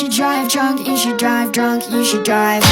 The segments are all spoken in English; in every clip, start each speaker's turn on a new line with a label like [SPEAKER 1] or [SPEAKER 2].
[SPEAKER 1] should drive drunk, you should drive drunk, you should drive.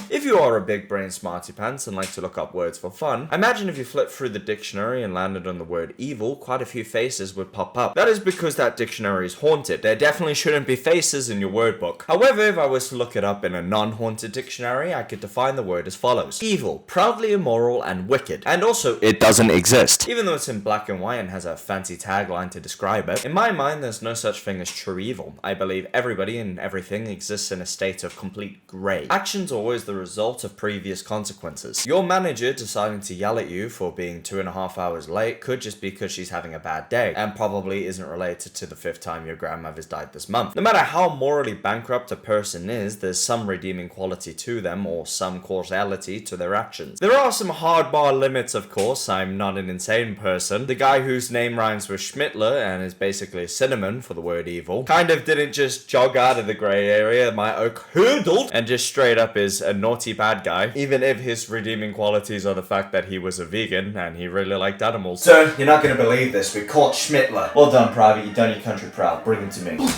[SPEAKER 2] If you are a big brain smarty pants and like to look up words for fun, imagine if you flipped through the dictionary and landed on the word evil, quite a few faces would pop up. That is because that dictionary is haunted. There definitely shouldn't be faces in your word book. However, if I was to look it up in a non-haunted dictionary, I could define the word as follows. Evil, proudly immoral and wicked. And also, it doesn't exist. Even though it's in black and white and has a fancy tagline to describe it, in my mind there's no such thing as true evil. I believe everybody and everything exists in a state of complete grey. Actions are always the result of previous consequences. Your manager deciding to yell at you for being 2.5 hours late could just be because she's having a bad day, and probably isn't related to the 5th time your grandmother's died this month. No matter how morally bankrupt a person is, there's some redeeming quality to them or some causality to their actions. There are some hardbar limits, of course. I'm not an insane person. The guy whose name rhymes with Schmittler and is basically a synonym for the word evil kind of didn't just jog out of the grey area, my oak hurdled, and just straight up is a naughty bad guy, even if his redeeming qualities are the fact that he was a vegan and he really liked animals. So, you're not gonna believe this, we caught Schmittler. Well done, Private, you've done your country proud. Bring him to me.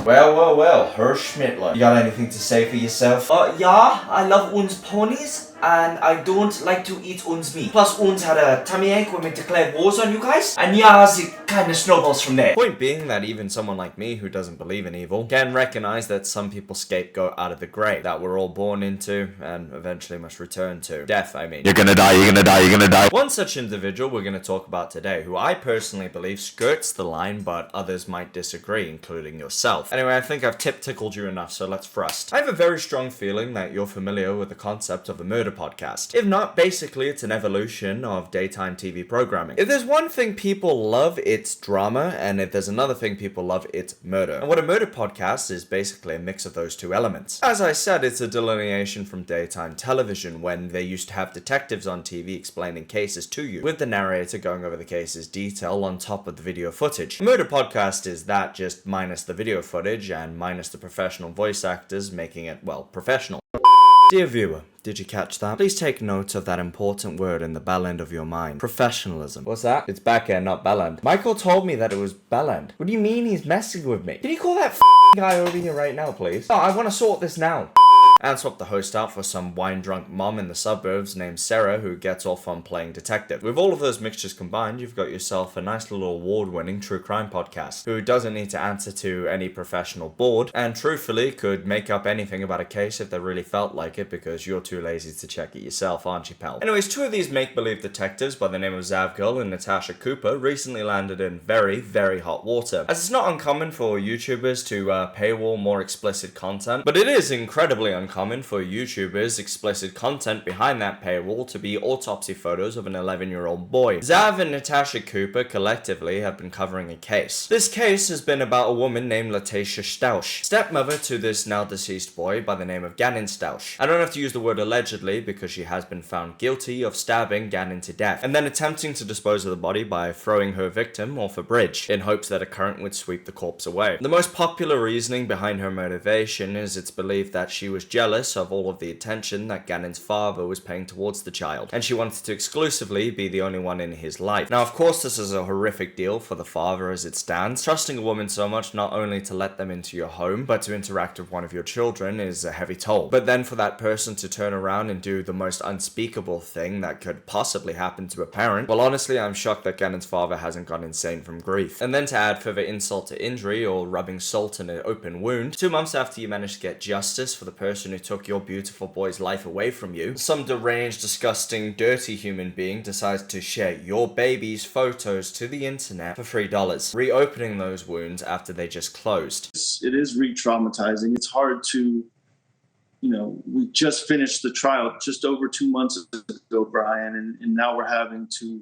[SPEAKER 2] Well, Herr Schmittler. You got anything to say for yourself?
[SPEAKER 3] Yeah, I love uns ponies, and I don't like to eat uns meat. Plus, uns had a tummy ache when we declared wars on you guys, and yeah, it kind of snowballs from there.
[SPEAKER 2] Point being that even someone like me who doesn't believe in evil can recognize that some people scapegoat out of the grey that we're all born into and eventually must return to. Death, I mean. You're gonna die. One such individual we're gonna talk about today, who I personally believe skirts the line, but others might disagree, including yourself. Anyway, I think I've tickled you enough, so let's thrust. I have a very strong feeling that you're familiar with the concept of a murder podcast. If not, basically it's an evolution of daytime TV programming. If there's one thing people love, it's drama, and if there's another thing people love, it's murder. And what a murder podcast is basically a mix of those two elements. As I said, it's a delineation from daytime television when they used to have detectives on TV explaining cases to you, with the narrator going over the case's detail on top of the video footage. A murder podcast is that, just minus the video footage and minus the professional voice actors, making it, well, professional. Dear viewer, did you catch that? Please take note of that important word in the bell end of your mind. Professionalism. What's that? It's back end, not bell end. Michael told me that it was bell end. What do you mean he's messing with me? Can you call that guy over here right now, please? Oh, I want to sort this now. And swap the host out for some wine-drunk mom in the suburbs named Sarah who gets off on playing detective. With all of those mixtures combined, you've got yourself a nice little award-winning true crime podcast who doesn't need to answer to any professional board and truthfully could make up anything about a case if they really felt like it because you're too lazy to check it yourself, aren't you, pal? Anyways, two of these make-believe detectives by the name of Zavgirl and Natasha Cooper recently landed in very, very hot water. As it's not uncommon for YouTubers to paywall more explicit content, but it is incredibly uncommon for YouTubers' explicit content behind that paywall to be autopsy photos of an 11-year-old boy. Zav and Natasha Cooper collectively have been covering a case. This case has been about a woman named Letitia Stausch, stepmother to this now deceased boy by the name of Gannon Stausch. I don't have to use the word allegedly because she has been found guilty of stabbing Gannon to death and then attempting to dispose of the body by throwing her victim off a bridge in hopes that a current would sweep the corpse away. The most popular reasoning behind her motivation is it's believed that she was jealous of all of the attention that Gannon's father was paying towards the child, and she wanted to exclusively be the only one in his life. Now, of course, this is a horrific deal for the father as it stands. Trusting a woman so much not only to let them into your home, but to interact with one of your children is a heavy toll. But then for that person to turn around and do the most unspeakable thing that could possibly happen to a parent, well, honestly, I'm shocked that Gannon's father hasn't gone insane from grief. And then to add further insult to injury or rubbing salt in an open wound, 2 months after you managed to get justice for the person who took your beautiful boy's life away from you, some deranged, disgusting, dirty human being decides to share your baby's photos to the internet for $3, reopening those wounds after they just closed.
[SPEAKER 4] It is re-traumatizing. It's hard to, we just finished the trial just over 2 months ago, Brian, and now we're having to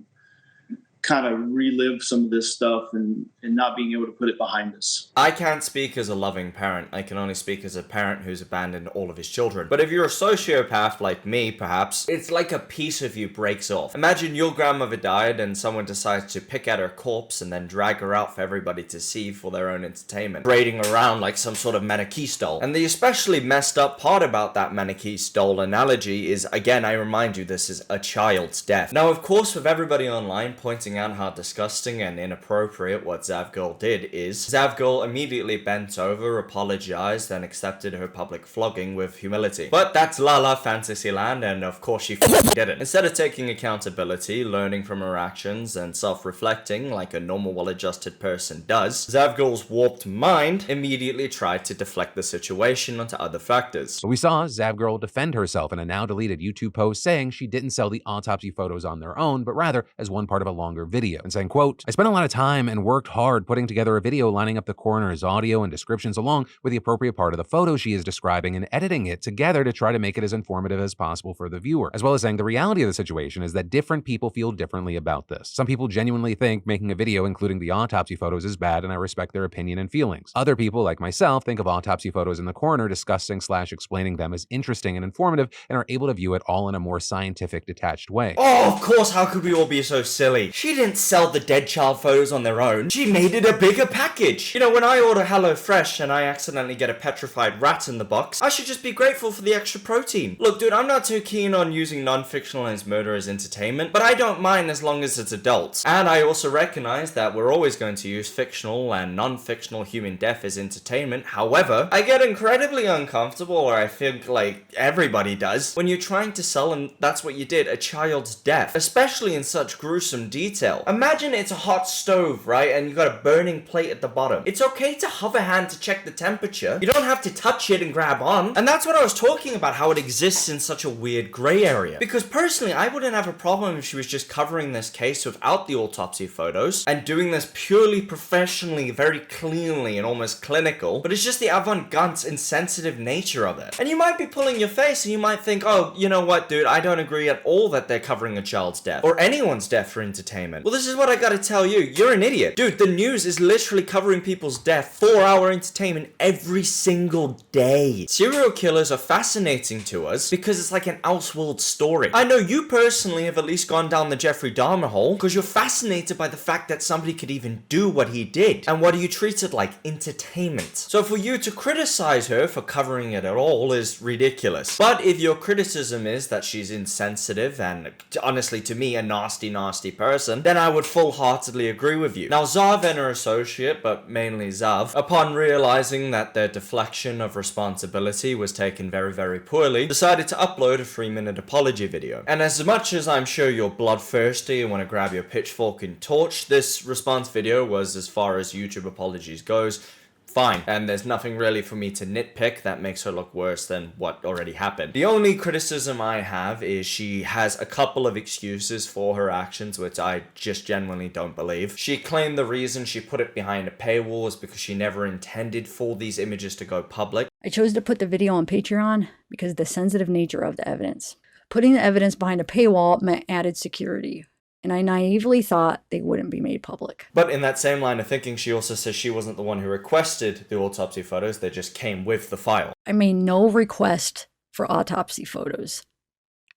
[SPEAKER 4] kind of relive some of this stuff and not being able to put it behind us.
[SPEAKER 2] I can't speak as a loving parent. I can only speak as a parent who's abandoned all of his children. But if you're a sociopath like me, perhaps, it's like a piece of you breaks off. Imagine your grandmother died and someone decides to pick at her corpse and then drag her out for everybody to see for their own entertainment, parading around like some sort of mannequin doll. And the especially messed up part about that mannequin doll analogy is, again, I remind you, this is a child's death. Now, of course, with everybody online pointing pointing out how disgusting and inappropriate what Zavgirl did is, Zavgirl immediately bent over, apologized, and accepted her public flogging with humility. But that's La La Fantasyland, and of course she f***ing didn't. Instead of taking accountability, learning from her actions, and self-reflecting like a normal well-adjusted person does, Zavgirl's warped mind immediately tried to deflect the situation onto other factors.
[SPEAKER 5] So we saw Zavgirl defend herself in a now-deleted YouTube post saying she didn't sell the autopsy photos on their own, but rather as one part of a longer video, and saying, quote, "I spent a lot of time and worked hard putting together a video lining up the coroner's audio and descriptions along with the appropriate part of the photo she is describing and editing it together to try to make it as informative as possible for the viewer," as well as saying the reality of the situation is that different people feel differently about this. Some people genuinely think making a video including the autopsy photos is bad, and I respect their opinion and feelings. Other people, like myself, think of autopsy photos in the coroner discussing / explaining them as interesting and informative and are able to view it all in a more scientific, detached way.
[SPEAKER 2] Oh, of course, how could we all be so silly? She didn't sell the dead child photos on their own. She made it a bigger package. You know, when I order HelloFresh and I accidentally get a petrified rat in the box, I should just be grateful for the extra protein. Look, dude, I'm not too keen on using non-fictionalized murder as entertainment, but I don't mind as long as it's adults. And I also recognize that we're always going to use fictional and non-fictional human death as entertainment. However, I get incredibly uncomfortable, or I think like everybody does, when you're trying to sell, and that's what you did, a child's death, especially in such gruesome detail. Imagine it's a hot stove, right, and you got a burning plate at the bottom. It's okay to hover hand to check the temperature. You don't have to touch it and grab on. And that's what I was talking about, how it exists in such a weird gray area. Because personally, I wouldn't have a problem if she was just covering this case without the autopsy photos and doing this purely professionally, very cleanly and almost clinical, but it's just the avant-garde insensitive nature of it. And you might be pulling your face and you might think, oh, you know what, dude, I don't agree at all that they're covering a child's death or anyone's death for entertainment. Well, this is what I gotta tell you. You're an idiot. Dude, the news is literally covering people's death, 4-hour entertainment every single day. Serial killers are fascinating to us because it's like an Elseworld story. I know you personally have at least gone down the Jeffrey Dahmer hole because you're fascinated by the fact that somebody could even do what he did. And what do you treat it like? Entertainment. So for you to criticize her for covering it at all is ridiculous. But if your criticism is that she's insensitive and honestly to me a nasty person, then I would full-heartedly agree with you. Now Zav and her associate, but mainly Zav, upon realizing that their deflection of responsibility was taken very poorly, decided to upload a 3-minute apology video. And as much as I'm sure you're bloodthirsty and want to grab your pitchfork and torch, this response video was, as far as YouTube apologies goes, fine, and there's nothing really for me to nitpick that makes her look worse than what already happened. The only criticism I have is she has a couple of excuses for her actions, which I just genuinely don't believe. She claimed the reason she put it behind a paywall was because she never intended for these images to go public.
[SPEAKER 6] I chose to put the video on Patreon because of the sensitive nature of the evidence. Putting the evidence behind a paywall meant added security, and I naively thought they wouldn't be made public.
[SPEAKER 2] But in that same line of thinking, she also says she wasn't the one who requested the autopsy photos, they just came with the file.
[SPEAKER 6] I made no request for autopsy photos.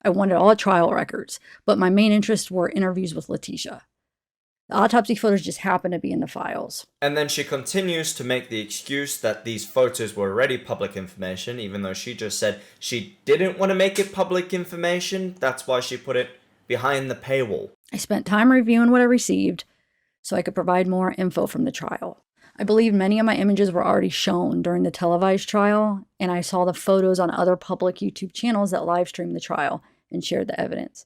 [SPEAKER 6] I wanted all trial records, but my main interests were interviews with Letitia. The autopsy photos just happened to be in the files.
[SPEAKER 2] And then she continues to make the excuse that these photos were already public information, even though she just said she didn't want to make it public information. That's why she put it behind the paywall.
[SPEAKER 6] I spent time reviewing what I received so I could provide more info from the trial. I believe many of my images were already shown during the televised trial, and I saw the photos on other public YouTube channels that live streamed the trial and shared the evidence.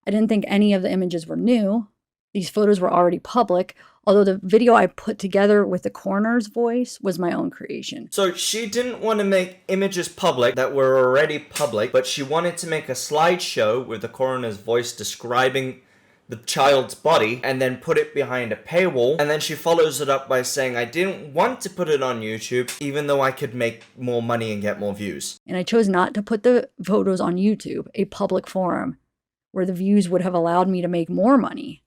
[SPEAKER 6] I didn't think any of the images were new. These photos were already public, although the video I put together with the coroner's voice was my own creation.
[SPEAKER 2] So she didn't want to make images public that were already public, but she wanted to make a slideshow with the coroner's voice describing the child's body and then put it behind a paywall, and then she follows it up by saying, I didn't want to put it on YouTube even though I could make more money and get more views.
[SPEAKER 6] And I chose not to put the photos on YouTube, a public forum, where the views would have allowed me to make more money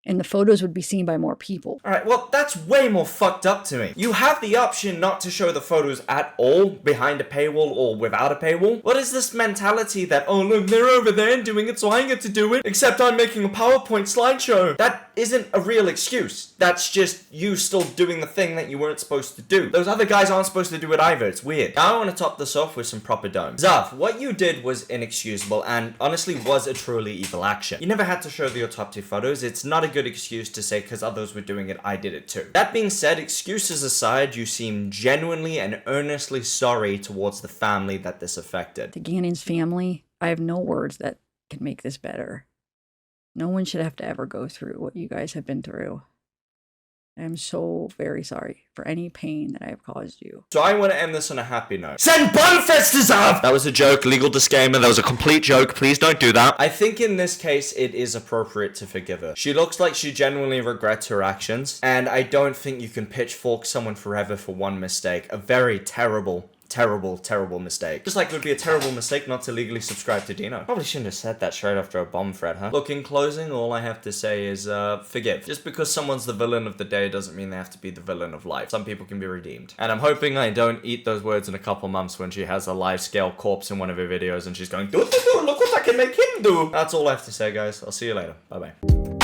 [SPEAKER 6] and the photos would be seen by more people.
[SPEAKER 2] Alright, well, that's way more fucked up to me. You have the option not to show the photos at all behind a paywall or without a paywall. What is this mentality that, oh look, they're over there doing it, so I get to do it, except I'm making a PowerPoint slideshow? That isn't a real excuse. That's just you still doing the thing that you weren't supposed to do. Those other guys aren't supposed to do it either. It's weird. Now I want to top this off with some proper dome. Zav, what you did was inexcusable and honestly was a truly evil action. You never had to show the autopsy photos. It's not a good excuse to say because others were doing it, I did it too. That being said, excuses aside, you seem genuinely and earnestly sorry towards the family that this affected.
[SPEAKER 6] The Gannon's family, I have no words that can make this better. No one should have to ever go through what you guys have been through. I am so very sorry for any pain that I have caused you.
[SPEAKER 2] So I want to end this on a happy note. Send bombfesters off! That was a joke, legal disclaimer, that was a complete joke, please don't do that. I think in this case, it is appropriate to forgive her. She looks like she genuinely regrets her actions, and I don't think you can pitchfork someone forever for one mistake. A very terrible mistake. Just like it would be a terrible mistake not to legally subscribe to Dino. Probably shouldn't have said that straight after a bomb threat, huh? Look, in closing, all I have to say is, forgive. Just because someone's the villain of the day doesn't mean they have to be the villain of life. Some people can be redeemed. And I'm hoping I don't eat those words in a couple months when she has a live-scale corpse in one of her videos and she's going, do, look what I can make him do. That's all I have to say, guys. I'll see you later. Bye-bye.